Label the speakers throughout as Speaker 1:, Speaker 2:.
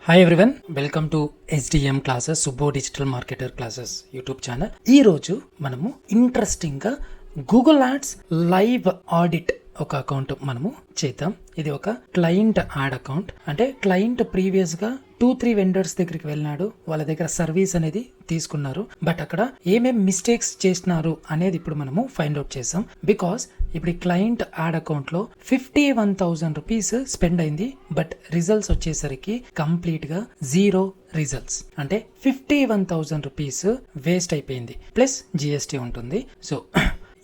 Speaker 1: Hi everyone, welcome to SDM classes, Subbo digital marketer classes YouTube channel. ఈరోజు మనము ఇంట్రెస్టింగ్గా Google ads live audit ఒక account మనము చేద్దాం. ఇది ఒక క్లయింట్ యాడ్ అకౌంట్. అంటే క్లయింట్ ప్రీవియస్గా 2-3 వెండర్స్ దగ్గరికి వెళ్ళినాడు, వాళ్ళ దగ్గర సర్వీస్ అనేది తీసుకున్నారు. బట్ అక్కడ ఏమేం మిస్టేక్స్ చేసినారు అనేది ఇప్పుడు మనము ఫైండ్ అవుట్ చేసాం. బికాస్ ఇప్పుడు ఈ క్లయింట్ యాడ్ అకౌంట్ లో 51,000 రూపీస్ స్పెండ్ అయింది. బట్ రిజల్ట్స్ వచ్చేసరికి కంప్లీట్ గా 0 రిజల్ట్స్. అంటే 51,000 రూపీస్ వేస్ట్ అయిపోయింది. ప్లస్ GST ఉంటుంది. సో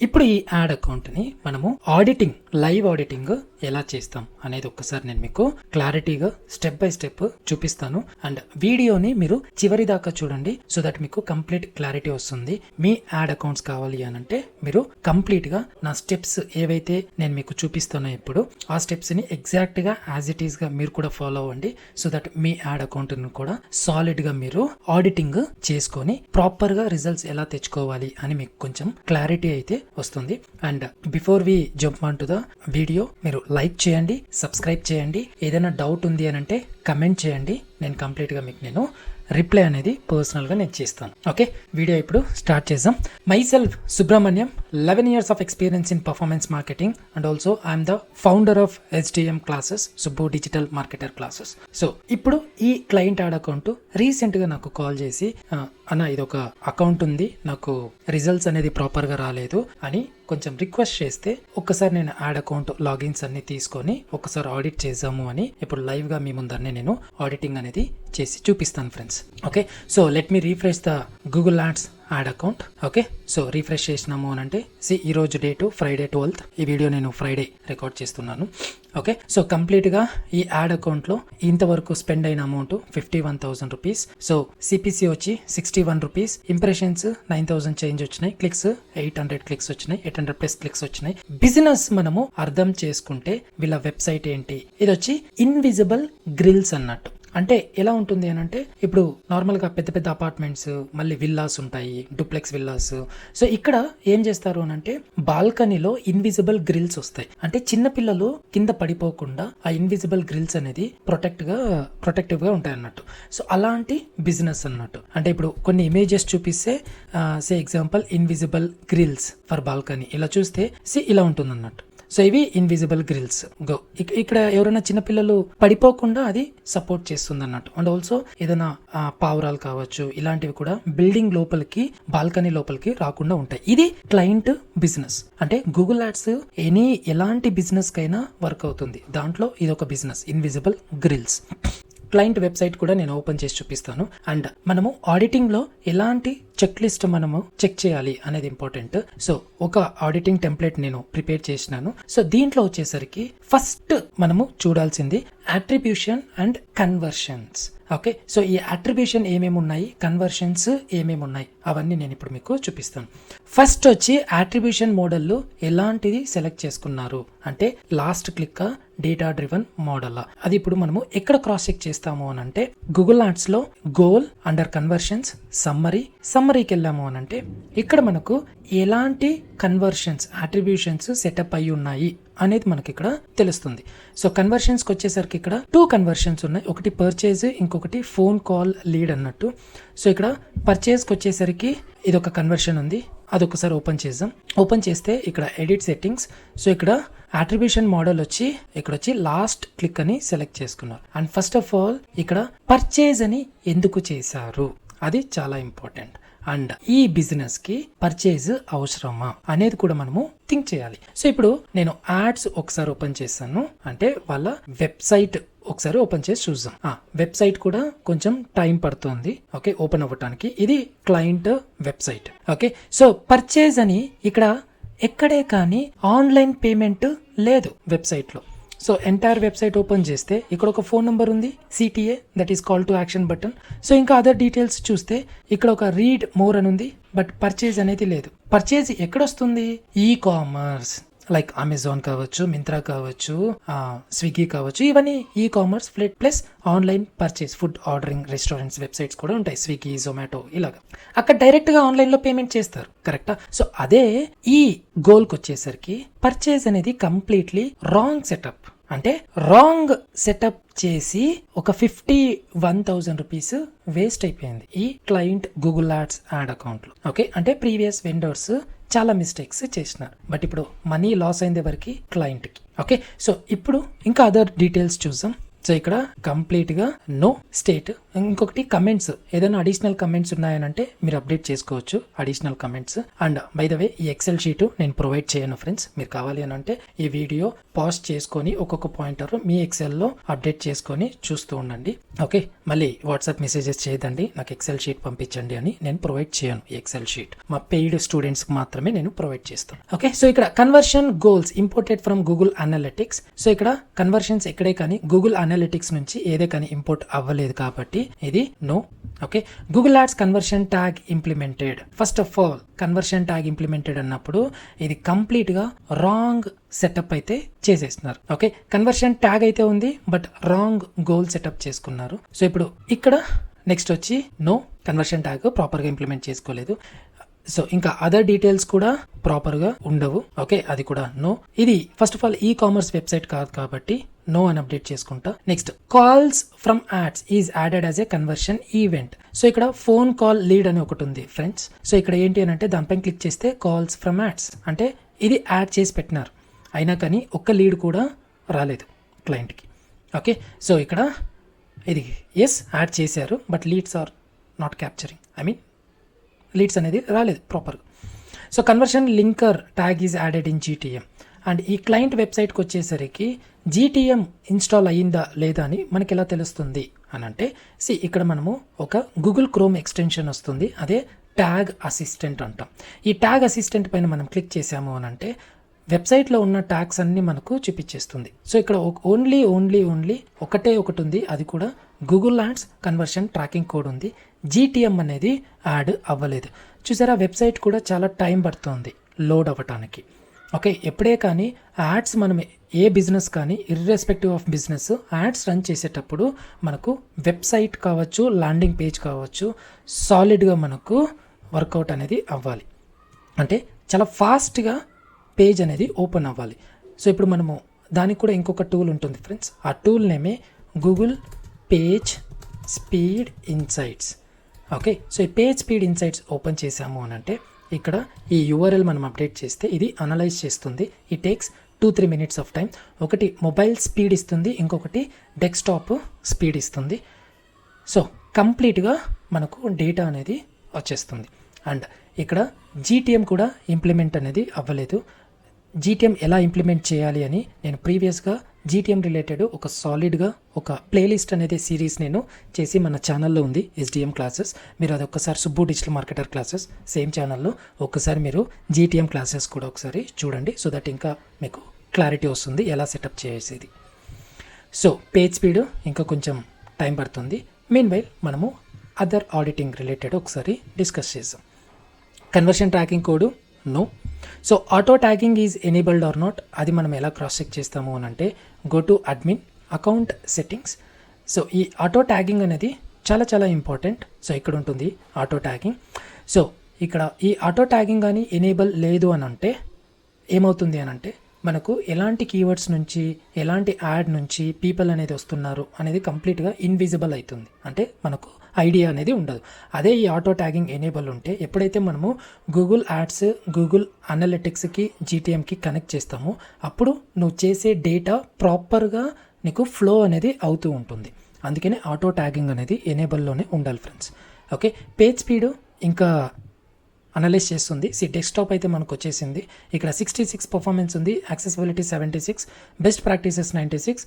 Speaker 1: ఇప్పుడు ఈ యాడ్ అకౌంట్ ని మనము ఆడిటింగ్, లైవ్ ఆడిటింగ్ ఎలా చేస్తాం అనేది ఒక్కసారి నేను మీకు క్లారిటీగా స్టెప్ బై స్టెప్ చూపిస్తాను. అండ్ వీడియోని మీరు చివరి దాకా చూడండి, సో దట్ మీకు కంప్లీట్ క్లారిటీ వస్తుంది. మీ యాడ్ అకౌంట్స్ కావాలి అనంటే మీరు కంప్లీట్ గా నా స్టెప్స్ ఏవైతే నేను మీకు చూపిస్తానో ఇప్పుడు ఆ స్టెప్స్ ని ఎగ్జాక్ట్ గా యాజ్ ఇట్ ఈస్ గా మీరు కూడా ఫాలో అవ్వండి. So that me add account ని కూడా సాలిడ్ గా మీరు ఆడిటింగ్ చేసుకొని ప్రాపర్ గా రిజల్ట్స్ ఎలా తెచ్చుకోవాలి అని మీకు కొంచెం క్లారిటీ అయితే వస్తుంది. And before we jump on to the video, మీరు లైక్ చేయండి, సబ్స్క్రైబ్ చేయండి. ఏదైనా డౌట్ ఉంది అని అంటే కమెంట్ చేయండి. నేను కంప్లీట్ గా మీకు రిప్లై అనేది పర్సనల్ గా నేను చేస్తాను. ఓకే, వీడియో ఇప్పుడు స్టార్ట్ చేద్దాం. My self Subrahmanyam, 11 years of experience in performance marketing, and also I am the founder of SDM classes, Subbo digital marketer classes. So ఇప్పుడు ఈ క్లయింట్ యాడ్ అకౌంట్ రీసెంట్ గా నాకు కాల్ చేసి, అన్న ఇది ఒక అకౌంట్ ఉంది, నాకు రిజల్ట్స్ అనేది ప్రాపర్ గా రాలేదు అని కొంచెం రిక్వెస్ట్ చేస్తే, ఒక్కసారి నేను యాడ్ అకౌంట్ లాగిన్స్ అన్ని తీసుకొని ఒకసారి ఆడిట్ చేద్దాము అని ఇప్పుడు లైవ్ గా మీ ముందరనే నేను ఆడిటింగ్ అనేది చేసి చూపిస్తాను friends. Okay, so let me refresh the Google ads add account. Okay, so refresh చేసినాము అని అంటే ఈ రోజు డేటు ఫ్రైడే 12th. ఈ వీడియో నేను ఫ్రైడే రికార్డ్ చేస్తున్నాను. ఓకే, సో కంప్లీట్ గా ఈ యాడ్ అకౌంట్ లో ఇంతవరకు స్పెండ్ అయిన అమౌంట్ 51,000 రూపీస్. సో CPC వచ్చి 61 రూపీస్, ఇంప్రెషన్స్ 9,000 చేంజ్ వచ్చినాయి, క్లిక్స్ 800 క్లిక్స్ వచ్చినాయి, 800+ క్లిక్స్ వచ్చినాయి. బిజినెస్ మనము అర్థం చేసుకుంటే వీళ్ళ వెబ్సైట్ ఏంటి, ఇది వచ్చి ఇన్విజిబుల్ గ్రిల్స్ అన్నట్టు. అంటే ఎలా ఉంటుంది అని అంటే, ఇప్పుడు నార్మల్ గా పెద్ద పెద్ద అపార్ట్మెంట్స్, మళ్ళీ విల్లాస్ ఉంటాయి, డూప్లెక్స్ విల్లాస్. సో ఇక్కడ ఏం చేస్తారు అని అంటే, బాల్కనీలో ఇన్విజిబుల్ గ్రిల్స్ వస్తాయి. అంటే చిన్న పిల్లలు కింద పడిపోకుండా ఆ ఇన్విజిబుల్ గ్రిల్స్ అనేది ప్రొటెక్టివ్ గా ఉంటాయి అన్నట్టు. సో అలాంటి బిజినెస్ అన్నట్టు. అంటే ఇప్పుడు కొన్ని ఇమేజెస్ చూపిస్తే, example invisible grills for balcony, ఇలా చూస్తే ఇలా ఉంటుంది అన్నట్టు. సో ఇవి ఇన్విజిబుల్ గ్రిల్స్. ఇక్కడ ఎవరైనా చిన్నపిల్లలు పడిపోకుండా అది సపోర్ట్ చేస్తుంది అన్నట్టు. అండ్ ఆల్సో ఏదైనా పావురాలు కావచ్చు, ఇలాంటివి కూడా బిల్డింగ్ లోపలికి, బాల్కనీ లోపలికి రాకుండా ఉంటాయి. ఇది క్లయింట్ బిజినెస్. అంటే గూగుల్ యాడ్స్ ఎలాంటి బిజినెస్ కైనా వర్క్ అవుతుంది. దాంట్లో ఇది ఒక business, invisible grills. Client website కూడా నేను ఓపెన్ చేసి చూపిస్తాను. అండ్ మనము ఆడిటింగ్ లో ఎలాంటి చెక్ లిస్ట్ మనము చెక్ చేయాలి అనేది ఇంపార్టెంట్. సో ఒక ఆడిటింగ్ టెంప్లెట్ నేను ప్రిపేర్ చేసినాను. సో దీంట్లో వచ్చేసరికి ఫస్ట్ మనము చూడాల్సింది attribution and conversions. Okay, so ఈ అట్రిబ్యూషన్ ఏమేమి ఉన్నాయి, కన్వర్షన్స్ ఏమేమి ఉన్నాయి, అవన్నీ నేను ఇప్పుడు మీకు చూపిస్తాను. ఫస్ట్ వచ్చి అట్రిబ్యూషన్ మోడల్ ఎలాంటిది సెలెక్ట్ చేసుకున్నారు అంటే, last click data driven model. అది ఇప్పుడు మనము ఎక్కడ క్రాస్ చెక్ చేస్తాము అని అంటే, గూగుల్ యాడ్స్ లో గోల్, అండర్ కన్వర్షన్స్, సమ్మరీకి వెళ్ళాము అని అంటే, ఇక్కడ మనకు ఎలాంటి కన్వర్షన్స్, అట్రిబ్యూషన్స్ సెటప్ అయి ఉన్నాయి అనేది మనకి ఇక్కడ తెలుస్తుంది. సో కన్వర్షన్స్ కి వచ్చేసరికి ఇక్కడ 2 కన్వర్షన్స్ ఉన్నాయి. ఒకటి పర్చేజ్, ఇంకొకటి ఫోన్ కాల్ లీడ్ అన్నట్టు. సో ఇక్కడ పర్చేజ్ కి వచ్చేసరికి ఇది ఒక కన్వర్షన్ ఉంది, అదొకసారి ఓపెన్ చేద్దాం. ఓపెన్ చేస్తే ఇక్కడ ఎడిట్ సెట్టింగ్స్. సో ఇక్కడ అట్రిబ్యూషన్ మోడల్ వచ్చి ఇక్కడ వచ్చి లాస్ట్ క్లిక్ అని సెలెక్ట్ చేసుకున్నారు. అండ్ ఫస్ట్ ఆఫ్ ఆల్ ఇక్కడ పర్చేజ్ అని ఎందుకు చేశారు, అది చాలా ఇంపార్టెంట్. అండ్ ఈ బిజినెస్ కి పర్చేజ్ అవసరమా అనేది కూడా మనము థింక్ చేయాలి. సో ఇప్పుడు నేను యాడ్స్ ఒకసారి ఓపెన్ చేస్తాను, అంటే వాళ్ళ వెబ్సైట్ ఒకసారి ఓపెన్ చేసి చూద్దాం. వెబ్సైట్ కూడా కొంచెం టైం పడుతుంది, ఓకే, ఓపెన్ అవ్వటానికి. ఇది client website. Okay, so purchase అని ఇక్కడ ఎక్కడే కానీ ఆన్లైన్ పేమెంట్ లేదు వెబ్సైట్ లో. సో ఎంటైర్ వెబ్సైట్ ఓపెన్ చేస్తే ఇక్కడ ఒక ఫోన్ నంబర్ ఉంది, CTA, that is call to action button. So ఇంకా అదర్ డీటెయిల్స్ చూస్తే ఇక్కడ ఒక రీడ్ మోర్ అని ఉంది, బట్ పర్చేజ్ అనేది లేదు. పర్చేజ్ ఎక్కడొస్తుంది, ఈ-కామర్స్ లైక్ అమెజాన్ కావచ్చు, మింత్రా కావచ్చు, స్విగ్గీ కావచ్చు, ఇవన్నీ e-commerce plus online purchase, food ordering restaurants websites కూడా ఉంటాయి, స్విగ్గీ, జొమాటో, ఇలాగా అక్కడ డైరెక్ట్ గా ఆన్లైన్ లో పేమెంట్ చేస్తారు, కరెక్టా? సో అదే ఈ గోల్ కి వచ్చేసరికి పర్చేజ్ అనేది కంప్లీట్లీ రాంగ్ సెటప్. అంటే రాంగ్ సెటప్ చేసి ఒక 51,000 రూపీస్ వేస్ట్ అయిపోయింది ఈ client Google ads add account లో. ఓకే, అంటే ప్రీవియస్ వెండర్స్ చాలా మిస్టేక్స్ చేసినారు, బట్ ఇప్పుడు మనీ లాస్ అయింది ఎవరికి? క్లయింట్ కి. ఓకే, సో ఇప్పుడు ఇంకా అదర్ డీటెయిల్స్ చూద్దాం. సో ఇక్కడ కంప్లీట్ గా నో స్టేట్. ఇంకొకటి కమెంట్స్, ఏదైనా అడిషనల్ కమెంట్స్ ఉన్నాయనంటే మీరు అప్డేట్ చేసుకోవచ్చు additional comments. And by the వే ఈ ఎక్సెల్ షీట్ నేను ప్రొవైడ్ చేయను ఫ్రెండ్స్, మీరు కావాలి అని అంటే ఈ వీడియో పాజ్ చేసుకొని ఒక్కొక్క పాయింటర్ మీ ఎక్సెల్ లో అప్డేట్ చేసుకొని చూస్తూ ఉండండి. ఓకే, మళ్ళీ వాట్సాప్ మెసేజెస్ చేయదండి నాకు ఎక్సెల్ షీట్ పంపించండి అని, నేను ప్రొవైడ్ చేయను ఈ ఎక్సెల్ షీట్. మా పెయిడ్ స్టూడెంట్స్ కి మాత్రమే నేను ప్రొవైడ్ చేస్తాను. ఓకే, సో ఇక్కడ conversion goals imported from Google analytics. So ఇక్కడ కన్వర్షన్స్ ఎక్కడే కానీ గూగుల్ అనలిటిక్స్ నుంచి ఏదే కానీ ఇంపోర్ట్ అవ్వలేదు కాబట్టి ఇది no. Okay, Google ads conversion tag implemented. First of all conversion tag implemented అన్నప్పుడు ఇది కంప్లీట్ గా రాంగ్ సెటప్ అయితే చేసేస్తున్నారు. ఓకే, కన్వర్షన్ ట్యాగ్ అయితే ఉంది బట్ రాంగ్ గోల్ సెటప్ చేసుకున్నారు. సో ఇప్పుడు ఇక్కడ నెక్స్ట్ వచ్చి నో, కన్వర్షన్ ట్యాగ్ ప్రాపర్ గా ఇంప్లిమెంట్ చేసుకోలేదు. సో ఇంకా అదర్ డీటెయిల్స్ కూడా ప్రాపర్ గా ఉండవు. ఓకే, అది కూడా నో. ఇది first of all e commerce website కాదు కాబట్టి నో అని అప్డేట్ చేసుకుంటా. Next calls from ads is added as a conversion event. So ఇక్కడ ఫోన్ కాల్ లీడ్ అని ఒకటి ఉంది ఫ్రెండ్స్. సో ఇక్కడ ఏంటి అని అంటే దానిపైన క్లిక్ చేస్తే కాల్స్ ఫ్రమ్ యాడ్స్ అంటే ఇది యాడ్ చేసి పెట్టినారు, అయినా కానీ ఒక్క లీడ్ కూడా రాలేదు క్లయింట్కి. ఓకే, సో ఇక్కడ ఇది ఎస్ యాడ్ చేశారు but leads are not capturing, I mean leads అనేది రాలేదు ప్రాపర్గా. So conversion linker tag is added in GTM. And ఈ క్లయింట్ వెబ్సైట్కి వచ్చేసరికి జీటీఎం ఇన్స్టాల్ అయ్యిందా లేదా అని మనకి ఎలా తెలుస్తుంది అని అంటే ఇక్కడ మనము ఒక గూగుల్ క్రోమ్ ఎక్స్టెన్షన్ వస్తుంది, అదే ట్యాగ్ అసిస్టెంట్ అంటాం. ఈ ట్యాగ్ అసిస్టెంట్ పైన మనం క్లిక్ చేసాము అని అంటే వెబ్సైట్లో ఉన్న ట్యాగ్స్ అన్ని మనకు చూపించేస్తుంది. సో ఇక్కడ ఓన్లీ ఒకటే ఒకటి ఉంది, అది కూడా Google ads conversion tracking code ఉంది. జీటీఎం అనేది యాడ్ అవ్వలేదు. చూసారా, వెబ్సైట్ కూడా చాలా టైం పడుతుంది లోడ్ అవ్వటానికి. ఓకే, ఎప్పుడే కానీ యాడ్స్ మనం ఏ బిజినెస్ కానీ irrespective of business ads run చేసేటప్పుడు మనకు వెబ్సైట్ కావచ్చు, ల్యాండింగ్ పేజ్ కావచ్చు, సాలిడ్గా మనకు వర్కౌట్ అనేది అవ్వాలి. అంటే చాలా ఫాస్ట్గా పేజ్ అనేది ఓపెన్ అవ్వాలి. సో ఇప్పుడు మనము దానికి కూడా ఇంకొక టూల్ ఉంటుంది ఫ్రెండ్స్, ఆ టూల్ నేమే Google page speed insights. Okay, so ఈ పేజ్ స్పీడ్ ఇన్సైట్స్ ఓపెన్ చేసాము అని అంటే ఇక్కడ ఈ యూఆర్ఎల్ మనం అప్డేట్ చేస్తే ఇది అనలైజ్ చేస్తుంది. ఈ టేక్స్ 2-3 minutes ఆఫ్ టైం. ఒకటి మొబైల్ స్పీడ్ ఇస్తుంది, ఇంకొకటి డెస్క్టాప్ స్పీడ్ ఇస్తుంది. సో కంప్లీట్గా మనకు డేటా అనేది వచ్చేస్తుంది. అండ్ ఇక్కడ జీటీఎం కూడా ఇంప్లిమెంట్ అనేది అవ్వలేదు. జీటీఎం ఎలా ఇంప్లిమెంట్ చేయాలి అని నేను ప్రీవియస్గా జీటీఎం రిలేటెడ్ ఒక సాలిడ్గా ఒక ప్లేలిస్ట్ అనేది సిరీస్ నేను చేసి మన ఛానల్లో ఉంది, ఎస్డిఎం క్లాసెస్. మీరు అది ఒక్కసారి Subbu digital marketer classes same ఛానల్లో ఒక్కసారి మీరు జీటీఎం క్లాసెస్ కూడా ఒకసారి చూడండి, సో దట్ ఇంకా మీకు క్లారిటీ వస్తుంది ఎలా సెటప్ చేసేది. సో పేజ్ స్పీడ్ ఇంకా కొంచెం టైం పడుతుంది. మీన్వైల్ మనము అదర్ ఆడిటింగ్ రిలేటెడ్ ఒకసారి డిస్కస్ చేద్దాం. Conversion tracking code no. So auto tagging is enabled or not, అది మనం ఎలా క్రాస్ చెక్ చేస్తాము అని అంటే go to admin account settings. So ఈ ఆటో ట్యాగింగ్ అనేది చాలా ఇంపార్టెంట్. సో ఇక్కడ ఉంటుంది ఆటో ట్యాగింగ్. సో ఇక్కడ ఈ ఆటో ట్యాగింగ్ కానీ ఎనేబుల్ లేదు అని అంటే ఏమవుతుంది అని అంటే మనకు ఎలాంటి కీవర్డ్స్ నుంచి ఎలాంటి యాడ్ నుంచి పీపుల్ అనేది వస్తున్నారు అనేది కంప్లీట్గా ఇన్విజిబుల్ అవుతుంది, అంటే మనకు ఐడియా అనేది ఉండదు. అదే ఈ ఆటో ట్యాగింగ్ ఎనేబుల్ ఉంటే ఎప్పుడైతే మనము గూగుల్ యాడ్స్ గూగుల్ అనలిటిక్స్కి జీటీఎంకి కనెక్ట్ చేస్తామో అప్పుడు నువ్వు చేసే డేటా ప్రాపర్గా నీకు ఫ్లో అనేది అవుతూ ఉంటుంది. అందుకనే ఆటో ట్యాగింగ్ అనేది ఎనేబుల్లోనే ఉండాలి ఫ్రెండ్స్. ఓకే, పేజ్ స్పీడ్ ఇంకా అనలైజ్ చేస్తుంది. డెస్క్టాప్ అయితే మనకు వచ్చేసింది. ఇక్కడ 66 పర్ఫార్మెన్స్ ఉంది, accessibility 76, best practices 96,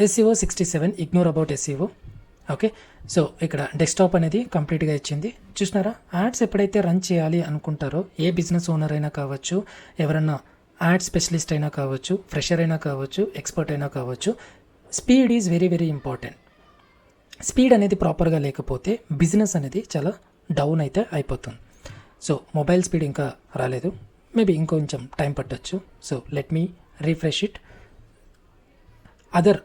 Speaker 1: SCO 67, ignore about SCO. Okay, so ఇక్కడ డెస్క్టాప్ అనేది కంప్లీట్గా ఇచ్చింది. చూసినారా, యాడ్స్ ఎప్పుడైతే రన్ చేయాలి అనుకుంటారో ఏ బిజినెస్ ఓనర్ అయినా కావచ్చు, ఎవరన్నా యాడ్ స్పెషలిస్ట్ అయినా కావచ్చు, ఫ్రెషర్ అయినా కావచ్చు, ఎక్స్పర్ట్ అయినా కావచ్చు, speed is very important. Speed అనేది ప్రాపర్గా లేకపోతే బిజినెస్ అనేది చాలా డౌన్ అయితే అయిపోతుంది. సో మొబైల్ స్పీడ్ ఇంకా రాలేదు, మేబీ ఇంకొంచెం టైం పట్టచ్చు. So let me refresh it. Other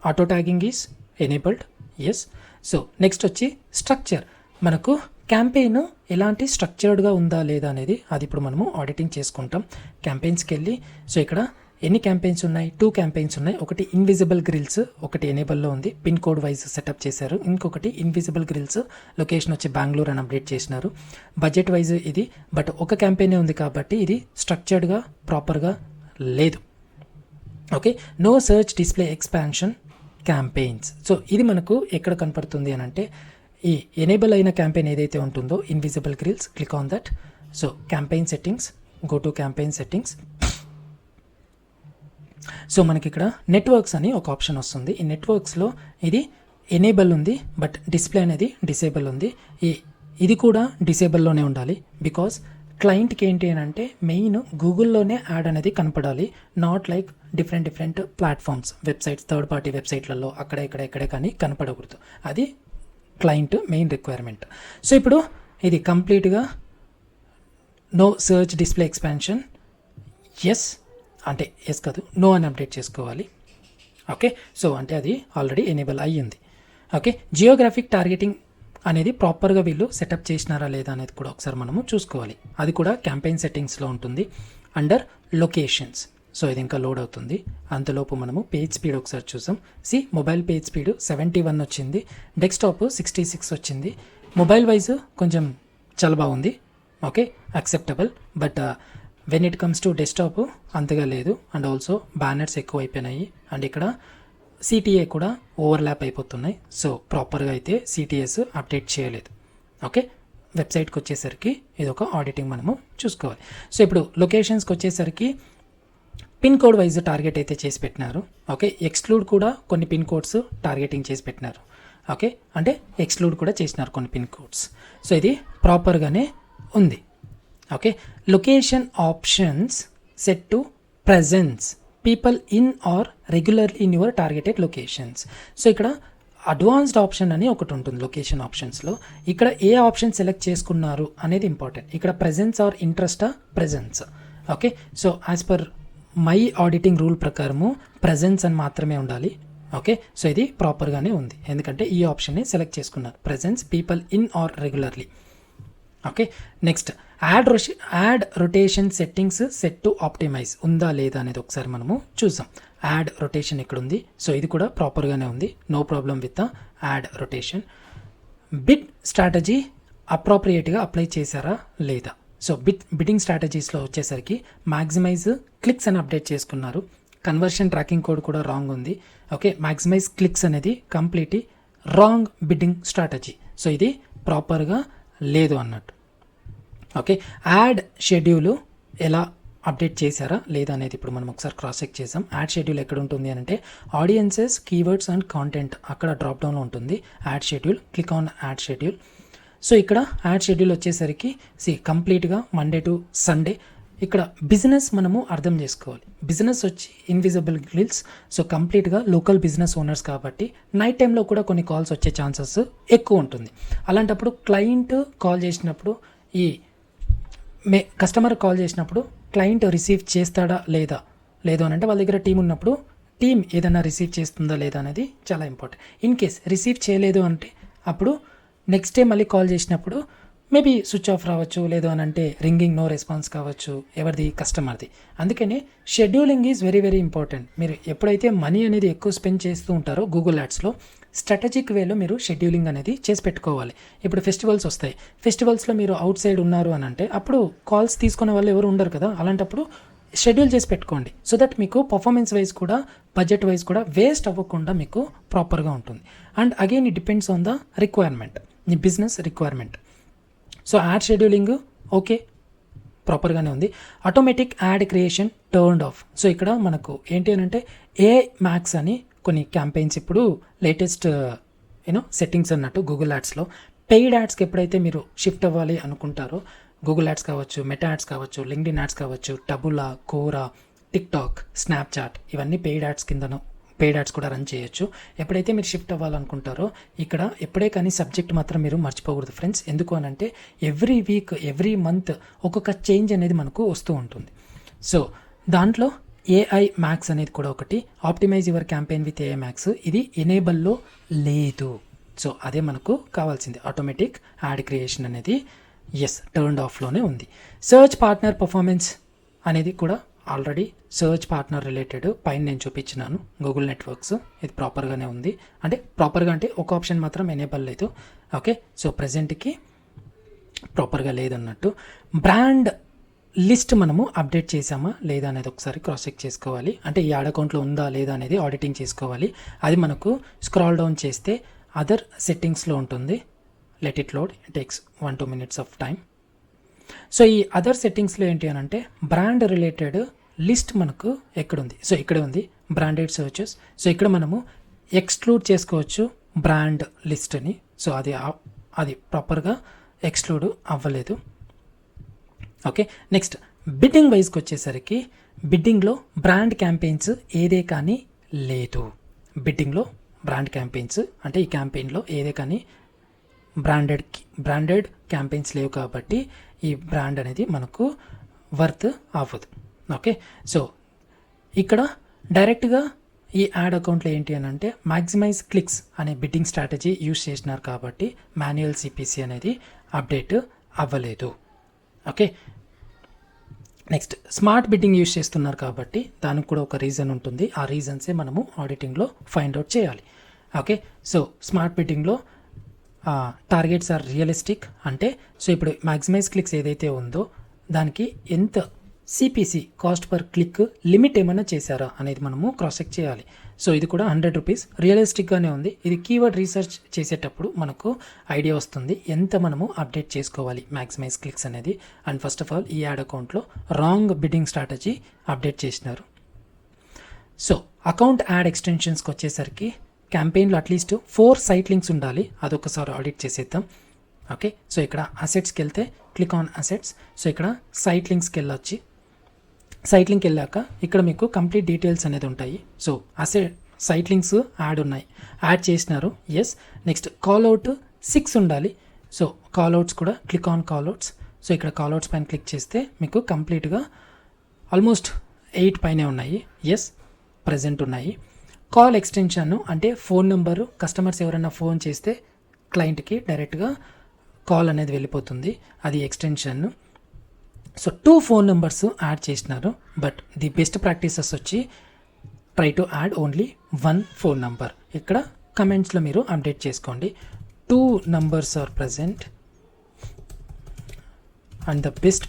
Speaker 1: auto tagging is enabled, yes. So next వచ్చి స్ట్రక్చర్. మనకు క్యాంపెయిన్ ఎలాంటి స్ట్రక్చర్డ్గా ఉందా లేదా అనేది అది ఇప్పుడు మనము ఆడిటింగ్ చేసుకుంటాం. క్యాంపెయిన్స్కి వెళ్ళి సో ఇక్కడ ఎన్ని క్యాంపెయిన్స్ ఉన్నాయి? 2 క్యాంపెయిన్స్ ఉన్నాయి. ఒకటి ఇన్విజిబుల్ గ్రిల్స్, ఒకటి ఎనేబుల్లో ఉంది, పిన్ కోడ్ వైజ్ సెటప్ చేశారు. ఇంకొకటి ఇన్విజిబుల్ గ్రిల్స్ లొకేషన్ వచ్చి బెంగళూరు అని అప్డేట్ చేసినారు. బడ్జెట్ వైజ్ ఇది, బట్ ఒక క్యాంపెయినే ఉంది కాబట్టి ఇది స్ట్రక్చర్డ్గా ప్రాపర్గా లేదు. Okay, no search display expansion campaigns. So ఇది మనకు ఎక్కడ కనపడుతుంది అని అంటే, ఈ ఎనేబుల్ అయిన క్యాంపెయిన్ ఏదైతే ఉంటుందో invisible grills, click on that. So campaign settings, go to campaign settings. So మనకి ఇక్కడ నెట్వర్క్స్ అని ఒక ఆప్షన్ వస్తుంది. ఈ నెట్వర్క్స్లో ఇది ఎనేబుల్ ఉంది, బట్ డిస్ప్లే అనేది డిసేబుల్ ఉంది. ఇది కూడా డిసేబుల్లోనే ఉండాలి. బికాస్ క్లయింట్కి ఏంటి అని అంటే మెయిన్ గూగుల్లోనే యాడ్ అనేది కనపడాలి, not like different platforms, websites, third party వెబ్సైట్లలో అక్కడ ఇక్కడ కానీ కనపడకూడదు. అది క్లయింట్ మెయిన్ రిక్వైర్మెంట్. సో ఇప్పుడు ఇది కంప్లీట్గా no search display expansion, yes అంటే ఎస్ కాదు, నో అని అప్డేట్ చేసుకోవాలి. ఓకే, సో అంటే అది ఆల్రెడీ ఎనేబుల్ అయ్యింది. ఓకే, జియోగ్రాఫిక్ టార్గెటింగ్ అనేది ప్రాపర్గా వీళ్ళు సెటప్ చేసినారా లేదా అనేది కూడా ఒకసారి మనము చూసుకోవాలి. అది కూడా క్యాంపెయిన్ సెట్టింగ్స్లో ఉంటుంది అండర్ లొకేషన్స్. సో ఇది ఇంకా లోడ్ అవుతుంది. అంతలోపు మనము పేజ్ స్పీడ్ ఒకసారి చూసాం. మొబైల్ పేజ్ స్పీడ్ 71 వచ్చింది, డెస్క్టాప్ 66 వచ్చింది. మొబైల్ వైజ్ కొంచెం చాలా బాగుంది, okay acceptable. But when it comes to desktop అంతగా లేదు. అండ్ ఆల్సో బ్యానర్స్ ఎక్కువ అయిపోయినాయి. అండ్ ఇక్కడ సిటిఏ కూడా ఓవర్లాప్ అయిపోతున్నాయి. సో ప్రాపర్గా అయితే సిటిఎస్ అప్డేట్ చేయలేదు. ఓకే, వెబ్సైట్కి వచ్చేసరికి ఇది ఒక ఆడిటింగ్ మనము చూసుకోవాలి. సో ఇప్పుడు లొకేషన్స్కి వచ్చేసరికి పిన్ కోడ్ వైజ్ టార్గెట్ అయితే చేసి పెట్టినారు. ఓకే, ఎక్స్క్లూడ్ కూడా కొన్ని పిన్ కోడ్స్ టార్గెటింగ్ చేసి పెట్టినారు. ఓకే, అంటే ఎక్స్క్లూడ్ కూడా చేసినారు కొన్ని పిన్ కోడ్స్. సో ఇది ప్రాపర్గానే ఉంది. Okay, location options set to presence people in or regularly in your targeted locations. So ఇక్కడ అడ్వాన్స్డ్ ఆప్షన్ అని ఒకటి ఉంటుంది లొకేషన్ ఆప్షన్స్లో. ఇక్కడ ఏ ఆప్షన్ సెలెక్ట్ చేసుకున్నారు అనేది ఇంపార్టెంట్. ఇక్కడ ప్రెజెన్స్ ఆర్ ఇంట్రెస్టా presence. Okay, so as per my auditing rule ప్రకారము ప్రెజెన్స్ అని మాత్రమే ఉండాలి. ఓకే, సో ఇది ప్రాపర్గానే ఉంది, ఎందుకంటే ఈ ఆప్షన్ని సెలెక్ట్ చేసుకున్నారు, presence people in or regularly. Okay, next ad rotation settings set to optimize ఉందా లేదా అనేది ఒకసారి మనము చూద్దాం. యాడ్ రొటేషన్ ఇక్కడ ఉంది. సో ఇది కూడా ప్రాపర్గానే ఉంది, no problem with the ad rotation. Bid strategy అప్రోప్రియేట్గా అప్లై చేశారా లేదా. సో బిడ్డింగ్ స్ట్రాటజీస్లో వచ్చేసరికి మ్యాక్సిమైజ్ క్లిక్స్ అని అప్డేట్ చేసుకున్నారు. కన్వర్షన్ ట్రాకింగ్ కోడ్ కూడా రాంగ్ ఉంది. ఓకే, మ్యాక్సిమైజ్ క్లిక్స్ అనేది completely wrong bidding strategy. So ఇది ప్రాపర్గా లేదు అన్నట్టు. ఓకే, యాడ్ షెడ్యూల్ ఎలా అప్డేట్ చేశారా లేదా అనేది ఇప్పుడు మనం ఒకసారి క్రాస్ చెక్ చేసాం. యాడ్ షెడ్యూల్ ఎక్కడ ఉంటుంది అని అంటే ఆడియన్సెస్, కీవర్డ్స్ అండ్ కాంటెంట్ అక్కడ డ్రాప్ డౌన్లో ఉంటుంది add schedule. Click on add schedule. So ఇక్కడ యాడ్ షెడ్యూల్ వచ్చేసరికి కంప్లీట్గా మండే టు సండే. ఇక్కడ బిజినెస్ మనము అర్థం చేసుకోవాలి. బిజినెస్ వచ్చి ఇన్విజిబుల్ గ్రిల్స్. సో కంప్లీట్గా లోకల్ బిజినెస్ ఓనర్స్ కాబట్టి నైట్ టైంలో కూడా కొన్ని కాల్స్ వచ్చే ఛాన్సెస్ ఎక్కువ ఉంటుంది. అలాంటప్పుడు క్లయింట్ కాల్ చేసినప్పుడు కస్టమర్ కాల్ చేసినప్పుడు క్లయింట్ రిసీవ్ చేస్తాడా లేదా అని అంటే వాళ్ళ దగ్గర టీం ఉన్నప్పుడు టీం ఏదైనా రిసీవ్ చేస్తుందా లేదా అనేది చాలా ఇంపార్టెంట్. ఇన్ కేస్ రిసీవ్ చేయలేదు అంటే అప్పుడు నెక్స్ట్ డే మళ్ళీ కాల్ చేసినప్పుడు మేబీ స్విచ్ ఆఫ్ రావచ్చు, లేదు అని అంటే రింగింగ్ నో రెస్పాన్స్ కావచ్చు, ఎవరిది కస్టమర్ది. అందుకని scheduling is very very important. మీరు ఎప్పుడైతే మనీ అనేది ఎక్కువ స్పెండ్ చేస్తూ ఉంటారో గూగుల్ యాడ్స్లో స్ట్రాటజిక్ వేలో మీరు షెడ్యూలింగ్ అనేది చేసి పెట్టుకోవాలి. ఇప్పుడు ఫెస్టివల్స్ వస్తాయి, ఫెస్టివల్స్లో మీరు అవుట్ సైడ్ ఉన్నారు అని అంటే అప్పుడు కాల్స్ తీసుకునే వాళ్ళు ఎవరు ఉండరు కదా. అలాంటప్పుడు షెడ్యూల్ చేసి పెట్టుకోండి. సో దట్ మీకు పర్ఫార్మెన్స్ వైజ్ కూడా బడ్జెట్ వైజ్ కూడా వేస్ట్ అవ్వకుండా మీకు ప్రాపర్గా ఉంటుంది. And again it depends on the requirement, మీ business requirement. So ad scheduling okay ప్రాపర్గానే ఉంది. Automatic ad creation turned off. So ఇక్కడ మనకు ఏంటి అని అంటే AI Max అని కొన్ని క్యాంపెయిన్స్ ఇప్పుడు లేటెస్ట్ సెట్టింగ్స్ అన్నట్టు గూగుల్ యాడ్స్లో పెయిడ్ యాడ్స్కి ఎప్పుడైతే మీరు షిఫ్ట్ అవ్వాలి అనుకుంటారో గూగుల్ యాడ్స్ కావచ్చు, మెటా యాడ్స్ కావచ్చు, లింక్డ్ఇన్ యాడ్స్ కావచ్చు, టబులా, కోరా, టిక్టాక్, స్నాప్చాట్ ఇవన్నీ పెయిడ్ యాడ్స్ కిందను పెయిడ్ యాడ్స్ కూడా రన్ చేయొచ్చు. ఎప్పుడైతే మీరు షిఫ్ట్ అవ్వాలనుకుంటారో ఇక్కడ ఎప్పుడే కానీ సబ్జెక్ట్ మాత్రం మీరు మర్చిపోకూడదు ఫ్రెండ్స్. ఎందుకు అని అంటే ఎవ్రీ వీక్ ఎవ్రీ మంత్ ఒక్కొక్క చేంజ్ అనేది మనకు వస్తూ ఉంటుంది. సో దాంట్లో AI Max అనేది కూడా ఒకటి. Optimise your campaign with AI Max ఇది ఎనేబుల్లో లేదు. సో అదే మనకు కావాల్సింది. ఆటోమేటిక్ యాడ్ క్రియేషన్ అనేది టర్న్డ్ ఆఫ్లోనే ఉంది. సర్చ్ పార్ట్నర్ పర్ఫార్మెన్స్ అనేది కూడా ఆల్రెడీ సర్చ్ పార్ట్నర్ రిలేటెడ్ పైన నేను చూపించినాను గూగుల్ నెట్వర్క్స్. ఇది ప్రాపర్గానే ఉంది, అంటే ప్రాపర్గా అంటే ఒక ఆప్షన్ మాత్రం ఎనేబుల్ లేదు. ఓకే, సో ప్రజెంట్కి ప్రాపర్గా లేదన్నట్టు. బ్రాండ్ లిస్ట్ మనము అప్డేట్ చేసామా లేదా అనేది ఒకసారి క్రాస్ చెక్ చేసుకోవాలి. అంటే ఈ యాడ్ అకౌంట్లో ఉందా లేదా అనేది ఆడిటింగ్ చేసుకోవాలి. అది మనకు స్క్రాల్ డౌన్ చేస్తే అదర్ సెట్టింగ్స్లో ఉంటుంది. Let it load, it takes 1-2 minutes of time. So ఈ అదర్ సెట్టింగ్స్లో ఏంటి అని అంటే బ్రాండ్ రిలేటెడ్ లిస్ట్ మనకు ఎక్కడుంది? సో ఇక్కడ ఉంది బ్రాండెడ్ సర్చెస్. సో ఇక్కడ మనము ఎక్స్క్లూడ్ చేసుకోవచ్చు బ్రాండ్ లిస్ట్ని. సో అది ప్రాపర్గా ఎక్స్క్లూడ్ అవ్వలేదు. ఓకే, నెక్స్ట్ బిడ్డింగ్ వైజ్కి వచ్చేసరికి బిడ్డింగ్లో బ్రాండ్ క్యాంపెయిన్స్ ఏదే కానీ లేదు. బిడ్డింగ్లో బ్రాండ్ క్యాంపెయిన్స్ అంటే ఈ క్యాంపెయిన్లో ఏదే కానీ బ్రాండెడ్ క్యాంపెయిన్స్ లేవు కాబట్టి ఈ బ్రాండ్ అనేది మనకు వర్త్ అవ్వదు. ఓకే, సో ఇక్కడ డైరెక్ట్గా ఈ యాడ్ అకౌంట్లో ఏంటి అని అంటే మ్యాక్సిమైజ్ క్లిక్స్ అనే బిడ్డింగ్ స్ట్రాటజీ యూజ్ చేసినారు కాబట్టి మాన్యువల్ సిపిసి అనేది అప్డేట్ అవ్వలేదు. Okay, next smart bidding use చేస్తున్నారు కాబట్టి దానికి కూడా ఒక రీజన్ ఉంటుంది. ఆ రీజన్సే మనము ఆడిటింగ్లో ఫైండ్ అవుట్ చేయాలి. ఓకే, సో స్మార్ట్ బిడ్డింగ్లో టార్గెట్స్ ఆర్ రియలిస్టిక్ అంటే సో ఇప్పుడు మ్యాక్సిమైజ్ క్లిక్స్ ఏదైతే ఉందో దానికి ఎంత CPC cost per click limit ఏమైనా చేశారా అనేది మనము క్రాస్ చెక్ చేయాలి. సో ఇది కూడా 100 రూపీస్ రియలిస్టిక్గానే ఉంది. ఇది కీవర్డ్ రీసెర్చ్ చేసేటప్పుడు మనకు ఐడియా వస్తుంది ఎంత మనము అప్డేట్ చేసుకోవాలి మ్యాక్సిమైజ్ క్లిక్స్ అనేది. అండ్ ఫస్ట్ ఆఫ్ ఆల్ ఈ యాడ్ అకౌంట్లో రాంగ్ బిడ్డింగ్ స్ట్రాటజీ అప్డేట్ చేసినారు. సో అకౌంట్ యాడ్ ఎక్స్టెన్షన్స్కి వచ్చేసరికి క్యాంపెయిన్లో అట్లీస్ట్ 4 సైట్ లింక్స్ ఉండాలి. అదొకసారి ఆడిట్ చేసేద్దాం. ఓకే, సో ఇక్కడ అసెట్స్కి వెళ్తే క్లిక్ ఆన్ అసెట్స్. సో ఇక్కడ సైట్ లింక్స్కి వెళ్ళొచ్చి సైట్ లింక్ వెళ్ళాక ఇక్కడ మీకు కంప్లీట్ డీటెయిల్స్ అనేది ఉంటాయి. సో సైట్ లింక్స్ యాడ్ చేసినారు. ఎస్, నెక్స్ట్ కాల్అవుట్ 6 ఉండాలి. సో కాల్అవుట్స్ కూడా క్లిక్ ఆన్ కాల్అవుట్స్. సో ఇక్కడ కాల్అవుట్స్ పైన క్లిక్ చేస్తే మీకు కంప్లీట్గా ఆల్మోస్ట్ 8 పైనే ఉన్నాయి. ఎస్, ప్రజెంట్ ఉన్నాయి. కాల్ ఎక్స్టెన్షన్ అంటే ఫోన్ నెంబరు, కస్టమర్స్ ఎవరైనా ఫోన్ చేస్తే క్లయింట్కి డైరెక్ట్గా కాల్ అనేది వెళ్ళిపోతుంది, అది extension. So 2 phone numbers add చేసినారు. బట్ ది బెస్ట్ ప్రాక్టీసెస్ వచ్చి try to add only 1 phone number. ఇక్కడ కమెంట్స్లో మీరు అప్డేట్ చేసుకోండి. 2 numbers are present and the best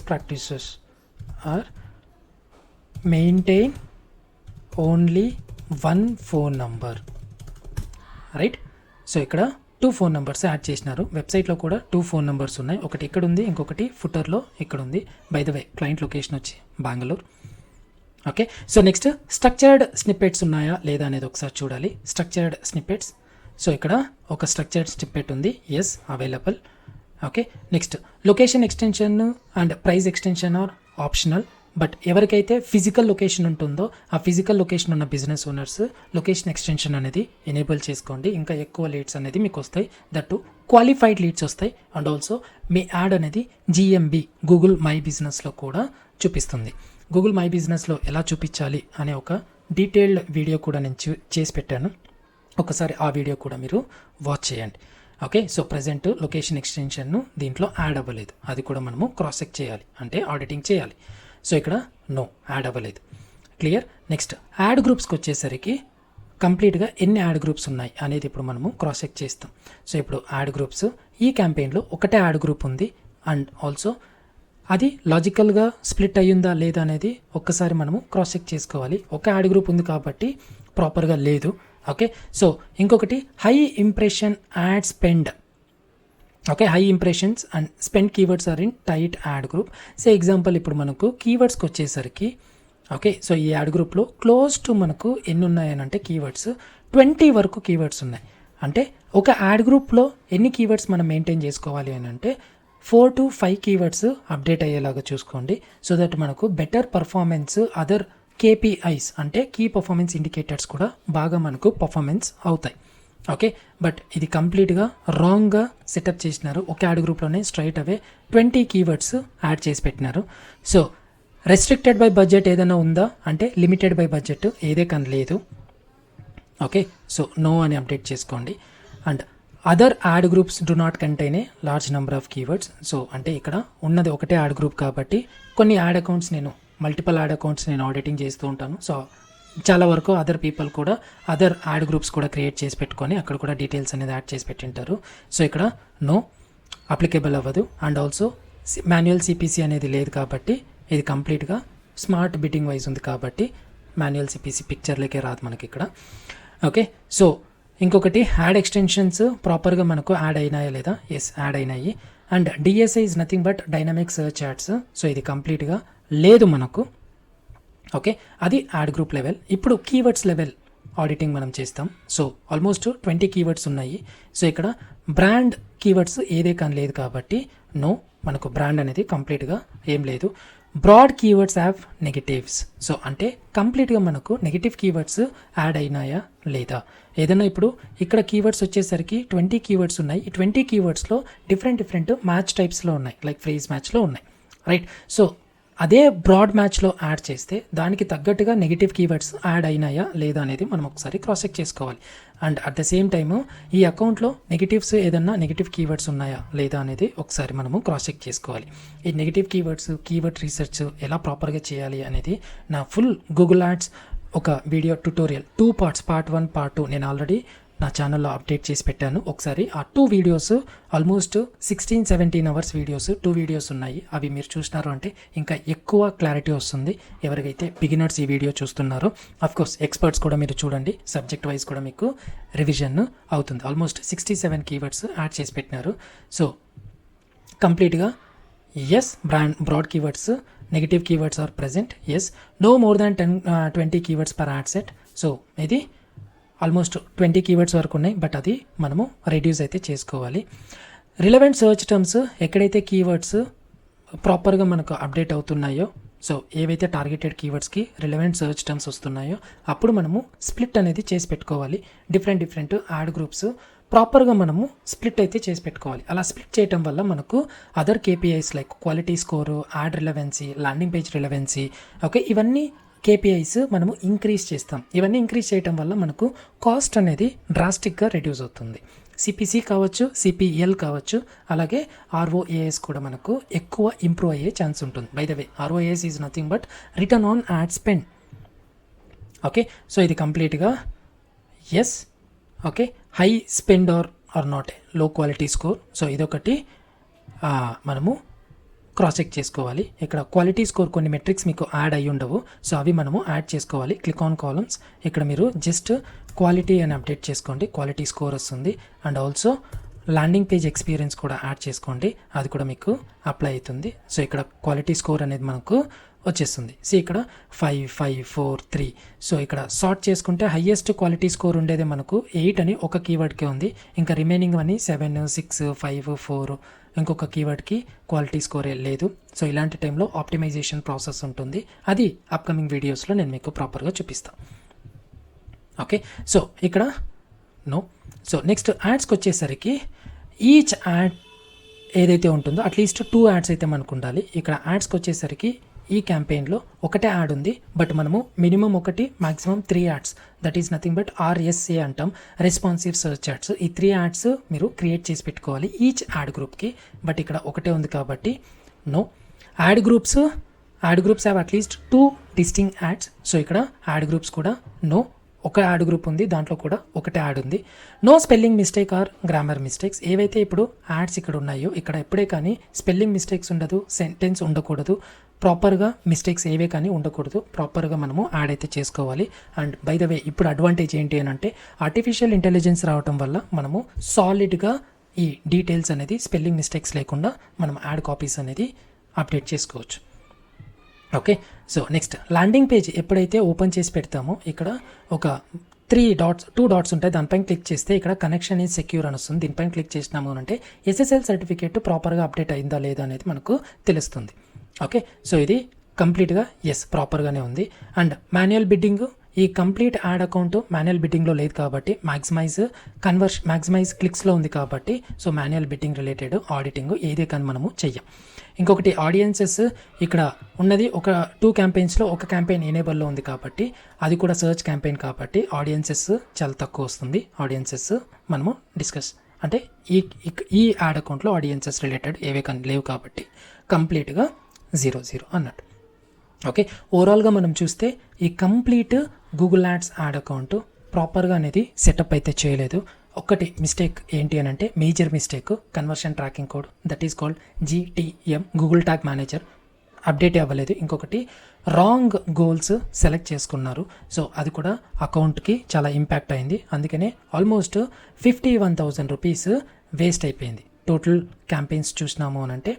Speaker 1: practices are maintain only 1 phone number, right? So ఇక్కడ 2 ఫోన్ నెంబర్స్ యాడ్ చేసినారు. వెబ్సైట్లో కూడా 2 ఫోన్ నెంబర్స్ ఉన్నాయి. ఒకటి ఇక్కడ ఉంది, ఇంకొకటి ఫుటర్లో ఇక్కడ ఉంది. By the way client location వచ్చి Bengaluru. Okay, so next structured snippets ఉన్నాయా లేదా అనేది ఒకసారి చూడాలి. స్ట్రక్చర్డ్ స్నిప్పెట్స్, సో ఇక్కడ ఒక స్ట్రక్చర్డ్ స్నిప్పెట్ ఉంది. Yes, available. Okay, next location extension and price extension are optional. But ఎవరికైతే ఫిజికల్ లొకేషన్ ఉంటుందో ఆ ఫిజికల్ లొకేషన్ ఉన్న బిజినెస్ ఓనర్స్ లొకేషన్ ఎక్స్టెన్షన్ అనేది ఎనేబుల్ చేసుకోండి. ఇంకా ఎక్కువ లీడ్స్ అనేది మీకు వస్తాయి. దట్టు క్వాలిఫైడ్ లీడ్స్ వస్తాయి. అండ్ ఆల్సో మీ యాడ్ అనేది GMB గూగుల్ మై బిజినెస్లో కూడా చూపిస్తుంది. గూగుల్ మై బిజినెస్లో ఎలా చూపించాలి అనే ఒక డీటెయిల్డ్ వీడియో కూడా నేను చేసి పెట్టాను. ఒకసారి ఆ వీడియో కూడా మీరు వాచ్ చేయండి. ఓకే, సో ప్రజెంట్ లొకేషన్ ఎక్స్టెన్షన్ను దీంట్లో యాడ్ అవ్వలేదు. అది కూడా మనము క్రాస్ చెక్ చేయాలి, అంటే ఆడిటింగ్ చేయాలి. సో ఇక్కడ నో, యాడ్ అవ్వలేదు. క్లియర్. నెక్స్ట్ యాడ్ గ్రూప్స్కి వచ్చేసరికి కంప్లీట్గా ఎన్ని యాడ్ గ్రూప్స్ ఉన్నాయి అనేది ఇప్పుడు మనము క్రాస్ చెక్ చేస్తాం. సో ఇప్పుడు యాడ్ గ్రూప్స్ ఈ క్యాంపెయిన్లో ఒకటే యాడ్ గ్రూప్ ఉంది. అండ్ ఆల్సో అది లాజికల్గా స్ప్లిట్ అయ్యిందా లేదా అనేది ఒక్కసారి మనము క్రాస్ చెక్ చేసుకోవాలి. ఒక యాడ్ గ్రూప్ ఉంది కాబట్టి ప్రాపర్గా లేదు. ఓకే, సో ఇంకొకటి high impression ad spend. Okay, high impressions and spend keywords are in tight ad group. So example ఇప్పుడు మనకు కీవర్డ్స్కి వచ్చేసరికి ఓకే, సో ఈ యాడ్ గ్రూప్లో క్లోజ్ టు మనకు ఎన్ని ఉన్నాయని అంటే కీవర్డ్స్ 20 వరకు కీవర్డ్స్ ఉన్నాయి. అంటే ఒక యాడ్ గ్రూప్లో ఎన్ని కీవర్డ్స్ మనం మెయింటైన్ చేసుకోవాలి అని అంటే 4 to 5 కీవర్డ్స్ అప్డేట్ అయ్యేలాగా చూసుకోండి. సో దట్ మనకు బెటర్ పర్ఫార్మెన్స్ అదర్ KPIs అంటే కీ పర్ఫార్మెన్స్ ఇండికేటర్స్ కూడా బాగా మనకు పర్ఫార్మెన్స్ అవుతాయి. ఓకే, బట్ ఇది కంప్లీట్గా రాంగ్గా సెటప్ చేసినారు. ఒక యాడ్ గ్రూప్లోనే స్ట్రైట్ అవే 20 కీవర్డ్స్ యాడ్ చేసి పెట్టినారు. సో రెస్ట్రిక్టెడ్ బై బడ్జెట్ ఏదైనా ఉందా అంటే లిమిటెడ్ బై బడ్జెట్ ఏదే కానీ లేదు. ఓకే, సో నో అని అప్డేట్ చేసుకోండి. And other add groups do not contain a large number of keywords. So అంటే ఇక్కడ ఉన్నది ఒకటే యాడ్ గ్రూప్ కాబట్టి కొన్ని add accounts multiple add accounts నేను ఆడిటింగ్ చేస్తూ ఉంటాను. సో చాలా వరకు అదర్ పీపుల్ కూడా అదర్ యాడ్ గ్రూప్స్ కూడా క్రియేట్ చేసి పెట్టుకొని అక్కడ కూడా డీటెయిల్స్ అనేది యాడ్ చేసి పెట్టింటారు. సో ఇక్కడ నో అప్లికేబుల్ అవ్వదు. అండ్ ఆల్సో మాన్యువల్ సిపిసి అనేది లేదు కాబట్టి ఇది కంప్లీట్గా స్మార్ట్ బిడ్డింగ్ వైజ్ ఉంది కాబట్టి మాన్యువల్ సిపిసి పిక్చర్లకే రాదు మనకి ఇక్కడ. ఓకే, సో ఇంకొకటి యాడ్ ఎక్స్టెన్షన్స్ ప్రాపర్గా మనకు యాడ్ అయినాయా లేదా? ఎస్, యాడ్ అయినాయి. And DSI is nothing but dynamic search ads. So ఇది కంప్లీట్గా లేదు మనకు. ఓకే, అది యాడ్ గ్రూప్ లెవెల్. ఇప్పుడు కీవర్డ్స్ లెవెల్ ఆడిటింగ్ మనం చేస్తాం. సో ఆల్మోస్ట్ 20 కీవర్డ్స్ ఉన్నాయి. సో ఇక్కడ బ్రాండ్ కీవర్డ్స్ ఏదే కానీ లేదు కాబట్టి నో, మనకు బ్రాండ్ అనేది కంప్లీట్గా ఏం లేదు. Broad keywords have negatives. So అంటే కంప్లీట్గా మనకు నెగిటివ్ కీవర్డ్స్ యాడ్ అయినాయా లేదా? ఏదైనా ఇప్పుడు ఇక్కడ కీవర్డ్స్ వచ్చేసరికి 20 కీవర్డ్స్ ఉన్నాయి. ఈ 20 కీవర్డ్స్లో డిఫరెంట్ మ్యాచ్ టైప్స్లో ఉన్నాయి, లైక్ ఫ్రేజ్ మ్యాచ్లో ఉన్నాయి, రైట్? సో అదే బ్రాడ్ మ్యాచ్లో యాడ్ చేస్తే దానికి తగ్గట్టుగా నెగిటివ్ కీవర్డ్స్ యాడ్ అయినాయా లేదా అనేది మనం ఒకసారి క్రాస్ చెక్ చేసుకోవాలి. And at the same time ఈ అకౌంట్లో నెగిటివ్స్ ఏదన్నా నెగిటివ్ కీవర్డ్స్ ఉన్నాయా లేదా అనేది ఒకసారి మనము క్రాస్ చెక్ చేసుకోవాలి. ఈ నెగిటివ్ కీవర్డ్స్, కీవర్డ్ రీసెర్చ్ ఎలా ప్రాపర్గా చేయాలి అనేది నా ఫుల్ గూగుల్ యాడ్స్ ఒక video tutorial 2 parts, part 1, part 2 నేను ఆల్రెడీ నా ఛానల్లో అప్డేట్ చేసి పెట్టాను. ఒకసారి ఆ 2 videos almost 16-17 hours videos 2 videos ఉన్నాయి. అవి మీరు చూసినారు అంటే ఇంకా ఎక్కువ క్లారిటీ వస్తుంది ఎవరికైతే బిగినర్స్ ఈ వీడియో చూస్తున్నారో. అఫ్కోర్స్ ఎక్స్పర్ట్స్ కూడా మీరు చూడండి, సబ్జెక్ట్ వైజ్ కూడా మీకు రివిజన్ అవుతుంది. ఆల్మోస్ట్ 67 కీవర్డ్స్ యాడ్ చేసి పెట్టినారు. సో కంప్లీట్గా yes, broad keywords, negative keywords are present. Yes, no more than 20 keywords per ad set. So ఇది ఆల్మోస్ట్ 20 కీవర్డ్స్ వరకు ఉన్నాయి, బట్ అది మనము రెడ్యూస్ అయితే చేసుకోవాలి. రిలవెంట్ సర్చ్ టర్మ్స్, ఎక్కడైతే కీవర్డ్స్ ప్రాపర్గా మనకు అప్డేట్ అవుతున్నాయో, సో ఏవైతే టార్గెటెడ్ కీవర్డ్స్కి రిలవెంట్ సర్చ్ టర్మ్స్ వస్తున్నాయో అప్పుడు మనము స్ప్లిట్ అనేది చేసి పెట్టుకోవాలి. డిఫరెంట్ యాడ్ గ్రూప్స్ ప్రాపర్గా మనము స్ప్లిట్ అయితే చేసి పెట్టుకోవాలి. అలా స్ప్లిట్ చేయడం వల్ల మనకు other KPIs like quality score, add relevancy, landing page relevancy, okay, ఇవన్నీ కేపీఐస్ మనము ఇంక్రీజ్ చేస్తాం. ఇవన్నీ ఇంక్రీజ్ చేయడం వల్ల మనకు కాస్ట్ అనేది డ్రాస్టిక్గా రెడ్యూస్ అవుతుంది. సిపిసి కావచ్చు, సిపిఎల్ కావచ్చు, అలాగే ఆర్ఓఏఎస్ కూడా మనకు ఎక్కువ ఇంప్రూవ్ అయ్యే ఛాన్స్ ఉంటుంది. By the way ROAS is nothing but return on ad spend. Okay, so ఇది కంప్లీట్గా yes. Okay, high spend or not low quality score. So ఇదొకటి మనము క్రాస్ చెక్ చేసుకోవాలి. ఇక్కడ క్వాలిటీ స్కోర్ కొన్ని మెట్రిక్స్ మీకు యాడ్ అయ్యి ఉండవు, సో అవి మనము యాడ్ చేసుకోవాలి. క్లిక్ ఆన్ కాలమ్స్, ఇక్కడ మీరు జస్ట్ క్వాలిటీ అని అప్డేట్ చేసుకోండి, క్వాలిటీ స్కోర్ వస్తుంది. And also landing page experience కూడా యాడ్ చేసుకోండి, అది కూడా మీకు అప్లై అవుతుంది. సో ఇక్కడ క్వాలిటీ స్కోర్ అనేది మనకు వచ్చేస్తుంది. సో ఇక్కడ 5, 5, 4, 3. సో ఇక్కడ సార్ట్ చేసుకుంటే హైయెస్ట్ క్వాలిటీ స్కోర్ ఉండేది మనకు 8 అని ఒక కీవర్డ్కే ఉంది. ఇంకా రిమైనింగ్ అని 7, 6, 5, 4 ఇంకొక కీవర్డ్కి క్వాలిటీ స్కోరే లేదు. సో ఇలాంటి టైంలో ఆప్టిమైజేషన్ ప్రాసెస్ ఉంటుంది, అది అప్కమింగ్ వీడియోస్లో నేను మీకు ప్రాపర్గా చూపిస్తాను. ఓకే, సో ఇక్కడ నో. సో నెక్స్ట్ యాడ్స్కి వచ్చేసరికి ఈచ్ యాడ్ ఏదైతే ఉంటుందో అట్లీస్ట్ 2 యాడ్స్ అయితే మనకు ఉండాలి. ఇక్కడ యాడ్స్కి వచ్చేసరికి ఈ క్యాంపెయిన్లో ఒకటే యాడ్ ఉంది, బట్ మనము minimum 1, maximum 3 ads, that is nothing but RSA అంటాం, రెస్పాన్సివ్ సర్చ్ యాడ్స్. ఈ 3 యాడ్స్ మీరు క్రియేట్ చేసి పెట్టుకోవాలి ఈచ్ యాడ్ గ్రూప్కి. బట్ ఇక్కడ ఒకటే ఉంది కాబట్టి no. Ad groups have at least 2 distinct ads. So ఇక్కడ యాడ్ గ్రూప్స్ కూడా నో. ఒక యాడ్ గ్రూప్ ఉంది, దాంట్లో కూడా ఒకటే యాడ్ ఉంది. No spelling mistake or grammar mistakes. ఏవైతే ఇప్పుడు యాడ్స్ ఇక్కడ ఉన్నాయో ఇక్కడ ఎప్పుడే కానీ స్పెల్లింగ్ మిస్టేక్స్ ఉండదు, సెంటెన్స్ ఉండకూడదు, ప్రాపర్గా మిస్టేక్స్ ఏవే కానీ ఉండకూడదు. ప్రాపర్గా మనము యాడ్ అయితే చేసుకోవాలి. అండ్ బై ద వే ఇప్పుడు అడ్వాంటేజ్ ఏంటి అని అంటే ఆర్టిఫిషియల్ ఇంటెలిజెన్స్ రావటం వల్ల మనము సాలిడ్గా ఈ డీటెయిల్స్ అనేది స్పెల్లింగ్ మిస్టేక్స్ లేకుండా మనం యాడ్ కాపీస్ అనేది అప్డేట్ చేసుకోవచ్చు. Okay, so next landing page ఎప్పుడైతే ఓపెన్ చేసి పెడతామో ఇక్కడ ఒక 2 డాట్స్ ఉంటాయి, దానిపైన క్లిక్ చేస్తే ఇక్కడ కనెక్షన్ ఈజ్ సెక్యూర్ అని వస్తుంది. దీనిపైన క్లిక్ చేసినాము అంటే SSL సర్టిఫికేట్ ప్రాపర్గా అప్డేట్ అయిందా లేదా అనేది మనకు తెలుస్తుంది. ఓకే, సో ఇది కంప్లీట్గా ఎస్ ప్రాపర్గానే ఉంది. అండ్ మాన్యువల్ బిడ్డింగ్, ఈ కంప్లీట్ యాడ్ అకౌంట్ మాన్యువల్ బిడ్డింగ్లో లేదు కాబట్టి మ్యాక్సిమైజ్ క్లిక్స్లో ఉంది కాబట్టి so manual bidding related auditing ఏదే కానీ మనము చెయ్యం. ఇంకొకటి ఆడియన్సెస్, ఇక్కడ ఉన్నది ఒక 2 క్యాంపెయిన్స్లో ఒక క్యాంపెయిన్ ఎనేబుల్లో ఉంది కాబట్టి అది కూడా సర్చ్ క్యాంపెయిన్ కాబట్టి ఆడియన్సెస్ చాలా తక్కువ వస్తుంది. ఆడియన్సెస్ మనము డిస్కస్ అంటే ఈ యాడ్ అకౌంట్లో ఆడియన్సెస్ రిలేటెడ్ ఏవే కానీ లేవు కాబట్టి కంప్లీట్గా 0 అన్నట్టు. ఓకే, ఓవరాల్గా మనం చూస్తే ఈ complete Google ads add account ప్రాపర్గా అనేది సెటప్ అయితే చేయలేదు. ఒక్కటి మిస్టేక్ ఏంటి అని అంటే major mistake, conversion tracking code that is called GTM Google tag manager update అవ్వలేదు. ఇంకొకటి రాంగ్ గోల్స్ సెలెక్ట్ చేసుకున్నారు. సో అది కూడా అకౌంట్కి చాలా ఇంపాక్ట్ అయింది. అందుకనే ఆల్మోస్ట్ 51,000 రూపీస్ వేస్ట్ అయిపోయింది. టోటల్ క్యాంపెయిన్స్ చూసినాము అని అంటే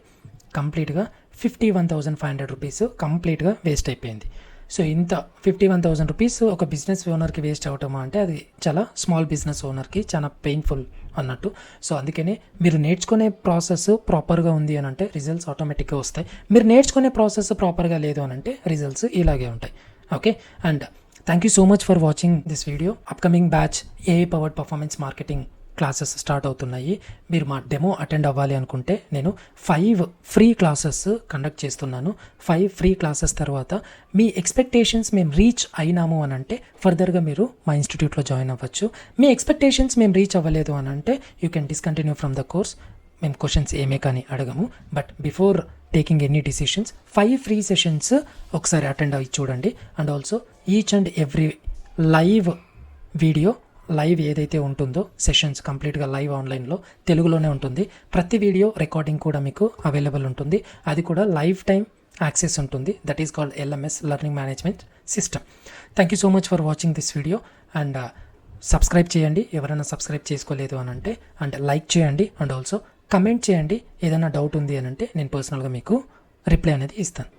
Speaker 1: కంప్లీట్గా 51,500 రూపీస్ కంప్లీట్గా వేస్ట్ అయిపోయింది. సో ఇంత 51,000 రూపీస్ ఒక బిజినెస్ ఓనర్కి వేస్ట్ అవటం అంటే అది చాలా స్మాల్ బిజినెస్ ఓనర్కి చాలా పెయిన్ఫుల్ అన్నట్టు. సో అందుకనే మీరు నేర్చుకునే ప్రాసెస్ ప్రాపర్గా ఉంది అని అంటే రిజల్ట్స్ ఆటోమేటిక్గా వస్తాయి. మీరు నేర్చుకునే ప్రాసెస్ ప్రాపర్గా లేదు అని అంటే రిజల్ట్స్ ఇలాగే ఉంటాయి. Okay, and thank you so much for watching this video. Upcoming batch AI powered performance marketing classes start అవుతున్నాయి. మీరు మా డెమో అటెండ్ అవ్వాలి అనుకుంటే నేను 5 ఫ్రీ క్లాసెస్ కండక్ట్ చేస్తున్నాను. 5 ఫ్రీ క్లాసెస్ తర్వాత మీ ఎక్స్పెక్టేషన్స్ మేము రీచ్ అయినాము అని అంటే ఫర్దర్గా మీరు మా ఇన్స్టిట్యూట్లో జాయిన్ అవ్వచ్చు. మీ ఎక్స్పెక్టేషన్స్ మేము రీచ్ అవ్వలేదు అని అంటే you can discontinue from the course. మేము క్వశ్చన్స్ ఏమే కానీ అడగము. But before taking any decisions 5 free sessions ఒకసారి అటెండ్ అయ్యి చూడండి. And also each and every live ఏదైతే ఉంటుందో సెషన్స్ కంప్లీట్గా లైవ్ ఆన్లైన్లో తెలుగులోనే ఉంటుంది. ప్రతి వీడియో రికార్డింగ్ కూడా మీకు అవైలబుల్ ఉంటుంది. అది కూడా లైఫ్ టైం యాక్సెస్ ఉంటుంది. That is called LMS learning management system. Thank you so much for watching this video. And subscribe చేయండి ఎవరైనా సబ్స్క్రైబ్ చేసుకోలేదు అని అంటే, అండ్ లైక్ చేయండి. అండ్ ఆల్సో కమెంట్ చేయండి. ఏదైనా డౌట్ ఉంది అని అంటే నేను పర్సనల్గా మీకు రిప్లై అనేది ఇస్తాను.